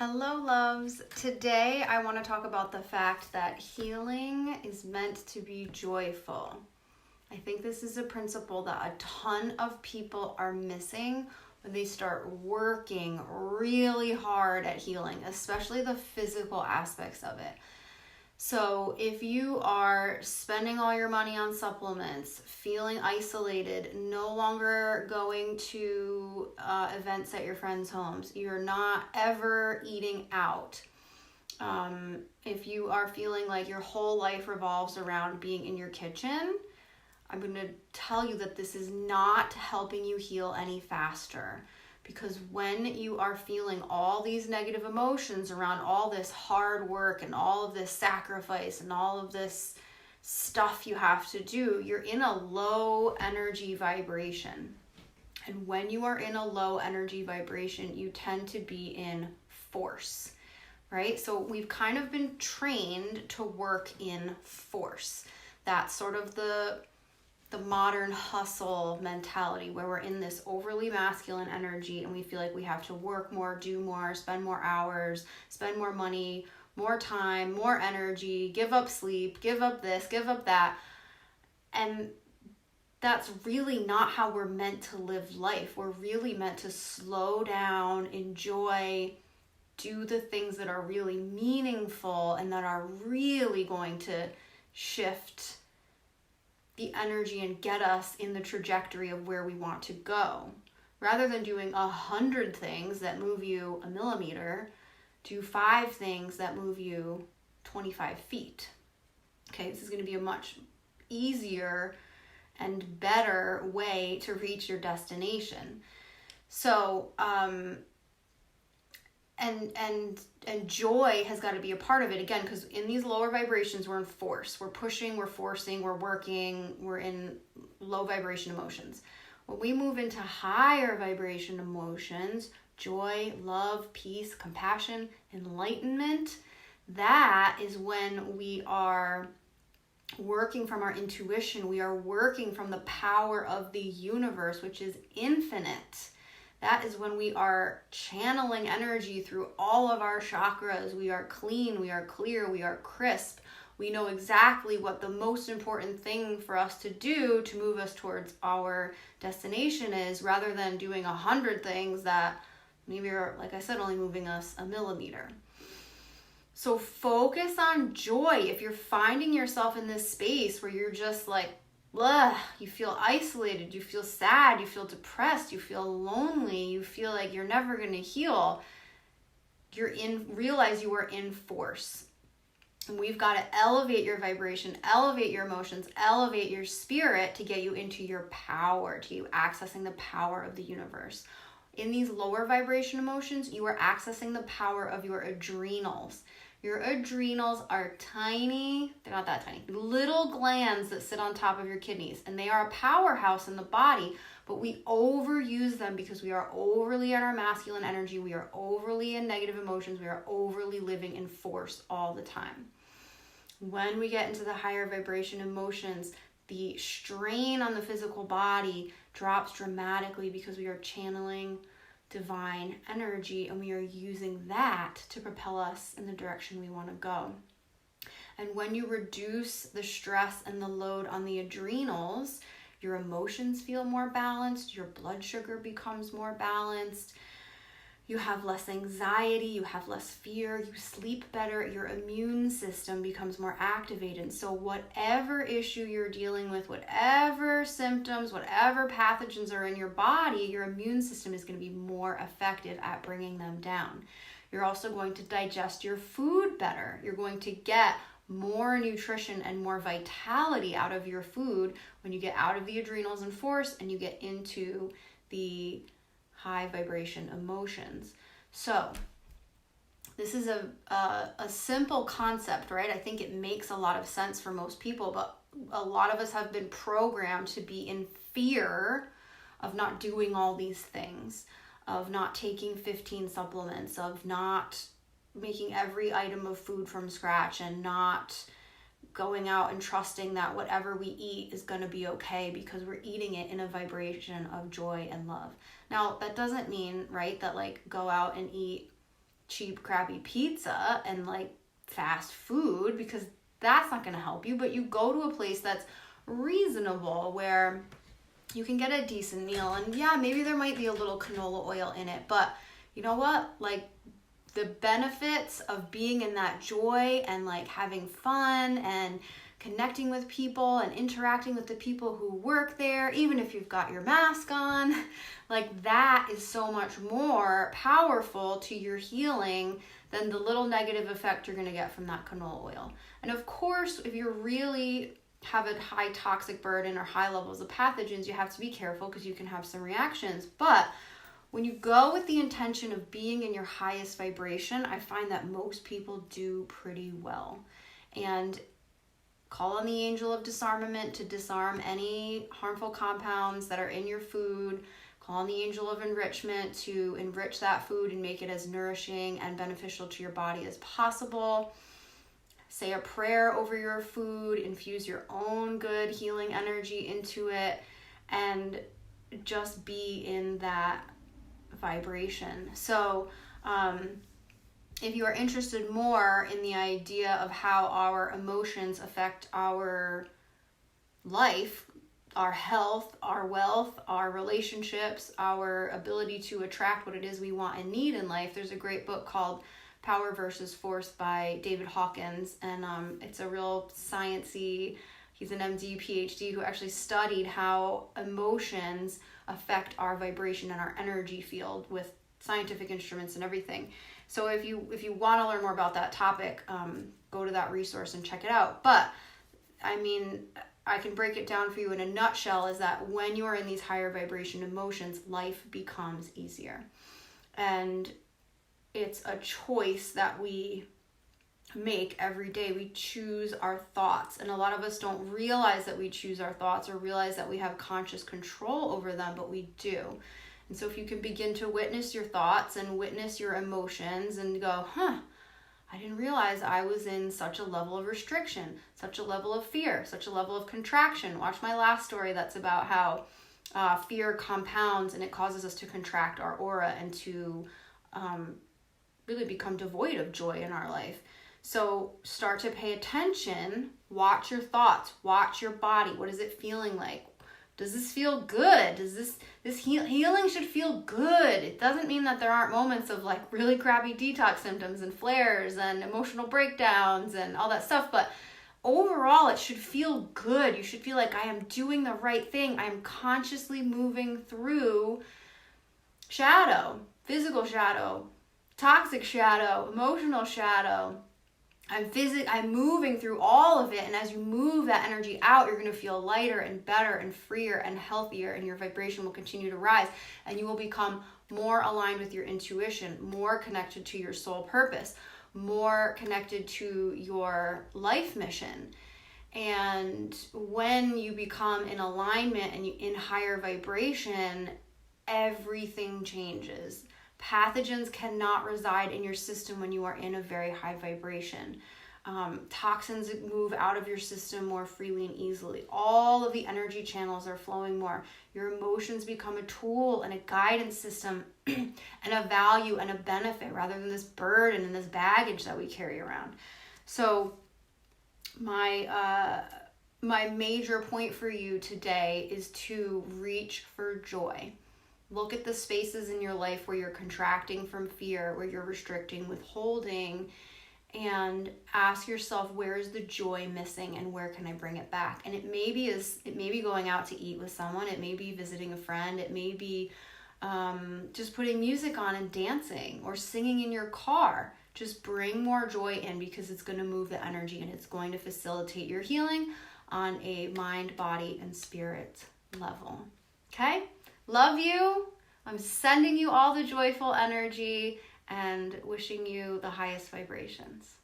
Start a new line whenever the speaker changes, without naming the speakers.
Hello, loves. Today I want to talk about the fact that healing is meant to be joyful. I think this is a principle that a ton of people are missing when they start working really hard at healing, especially the physical aspects of it. So if you are spending all your money on supplements, feeling isolated, no longer going to events at your friends' homes, you're not ever eating out. If you are feeling like your whole life revolves around being in your kitchen, I'm going to tell you that this is not helping you heal any faster. Because when you are feeling all these negative emotions around all this hard work and all of this sacrifice and all of this stuff you have to do, you're in a low energy vibration. And when you are in a low energy vibration, you tend to be in force, right? So we've kind of been trained to work in force. That's sort of the modern hustle mentality where we're in this overly masculine energy and we feel like we have to work more, do more, spend more hours, spend more money, more time, more energy, give up sleep, give up this, give up that. And that's really not how we're meant to live life. We're really meant to slow down, enjoy, do the things that are really meaningful and that are really going to shift the energy and get us in the trajectory of where we want to go. Rather than doing 100 things that move you a millimeter, do 5 things that move you 25 feet. Okay, this is going to be a much easier and better way to reach your destination. So, and joy has got to be a part of it, again, because in these lower vibrations, we're in force. We're pushing, we're forcing, we're working, we're in low vibration emotions. When we move into higher vibration emotions, joy, love, peace, compassion, enlightenment, that is when we are working from our intuition. We are working from the power of the universe, which is infinite. That is when we are channeling energy through all of our chakras. We are clean, we are clear, we are crisp. We know exactly what the most important thing for us to do to move us towards our destination is, rather than doing 100 things that maybe are, like I said, only moving us a millimeter. So focus on joy. If you're finding yourself in this space where you're just like, ugh, you feel isolated, you feel sad, you feel depressed, you feel lonely, you feel like you're never going to heal, realize you are in force. And we've got to elevate your vibration, elevate your emotions, elevate your spirit to get you into your power, to you accessing the power of the universe. In these lower vibration emotions, you are accessing the power of your adrenals. Your adrenals are tiny, they're not that tiny, little glands that sit on top of your kidneys, and they are a powerhouse in the body, but we overuse them because we are overly in our masculine energy, we are overly in negative emotions, we are overly living in force all the time. When we get into the higher vibration emotions, the strain on the physical body drops dramatically because we are channeling divine energy and we are using that to propel us in the direction we want to go. And when you reduce the stress and the load on the adrenals, your emotions feel more balanced, your blood sugar becomes more balanced, you have less anxiety, you have less fear, you sleep better, your immune system becomes more activated. So whatever issue you're dealing with, whatever symptoms, whatever pathogens are in your body, your immune system is going to be more effective at bringing them down. You're also going to digest your food better. You're going to get more nutrition and more vitality out of your food when you get out of the adrenals and force and you get into the high vibration emotions. So this is a simple concept, right? I think it makes a lot of sense for most people, but a lot of us have been programmed to be in fear of not doing all these things, of not taking 15 supplements, of not making every item of food from scratch, and not going out and trusting that whatever we eat is going to be okay because we're eating it in a vibration of joy and love. Now, that doesn't mean, right, that like go out and eat cheap, crappy pizza and like fast food, because that's not going to help you. But you go to a place that's reasonable where you can get a decent meal, and yeah, maybe there might be a little canola oil in it, but you know what? Like, the benefits of being in that joy and like having fun and connecting with people and interacting with the people who work there, even if you've got your mask on, like that is so much more powerful to your healing than the little negative effect you're going to get from that canola oil. And of course, if you're really have a high toxic burden or high levels of pathogens, you have to be careful because you can have some reactions. But when you go with the intention of being in your highest vibration, I find that most people do pretty well. And call on the angel of disarmament to disarm any harmful compounds that are in your food. Call on the angel of enrichment to enrich that food and make it as nourishing and beneficial to your body as possible. Say a prayer over your food, infuse your own good healing energy into it, and just be in that vibration. So if you are interested more in the idea of how our emotions affect our life, our health, our wealth, our relationships, our ability to attract what it is we want and need in life, there's a great book called Power versus Force by David Hawkins, and it's a real sciencey, he's an MD, PhD, who actually studied how emotions affect our vibration and our energy field with scientific instruments and everything. So if you want to learn more about that topic, go to that resource and check it out. But I mean, I can break it down for you in a nutshell, is that when you are in these higher vibration emotions, life becomes easier. And it's a choice that we make every day. We choose our thoughts, and a lot of us don't realize that we choose our thoughts or realize that we have conscious control over them, but we do. And so if you can begin to witness your thoughts and witness your emotions and go, I didn't realize I was in such a level of restriction, such a level of fear, such a level of contraction. Watch my last story that's about how fear compounds and it causes us to contract our aura and to really become devoid of joy in our life. So start to pay attention, watch your thoughts, watch your body. What is it feeling like? Does this feel good? Does this healing should feel good? It doesn't mean that there aren't moments of like really crappy detox symptoms and flares and emotional breakdowns and all that stuff, but overall it should feel good. You should feel like I am doing the right thing. I am consciously moving through shadow, physical shadow, toxic shadow, emotional shadow. I'm moving through all of it, and as you move that energy out, you're going to feel lighter and better and freer and healthier, and your vibration will continue to rise, and you will become more aligned with your intuition, more connected to your soul purpose, more connected to your life mission. And when you become in alignment and in higher vibration, everything changes. Pathogens cannot reside in your system when you are in a very high vibration. Toxins move out of your system more freely and easily. All of the energy channels are flowing more. Your emotions become a tool and a guidance system and a value and a benefit rather than this burden and this baggage that we carry around. So my major point for you today is to reach for joy. Look at the spaces in your life where you're contracting from fear, where you're restricting, withholding, and ask yourself, where is the joy missing and where can I bring it back? And it may be going out to eat with someone, it may be visiting a friend, it may be just putting music on and dancing or singing in your car. Just bring more joy in, because it's going to move the energy and it's going to facilitate your healing on a mind, body, and spirit level. Okay? Love you. I'm sending you all the joyful energy and wishing you the highest vibrations.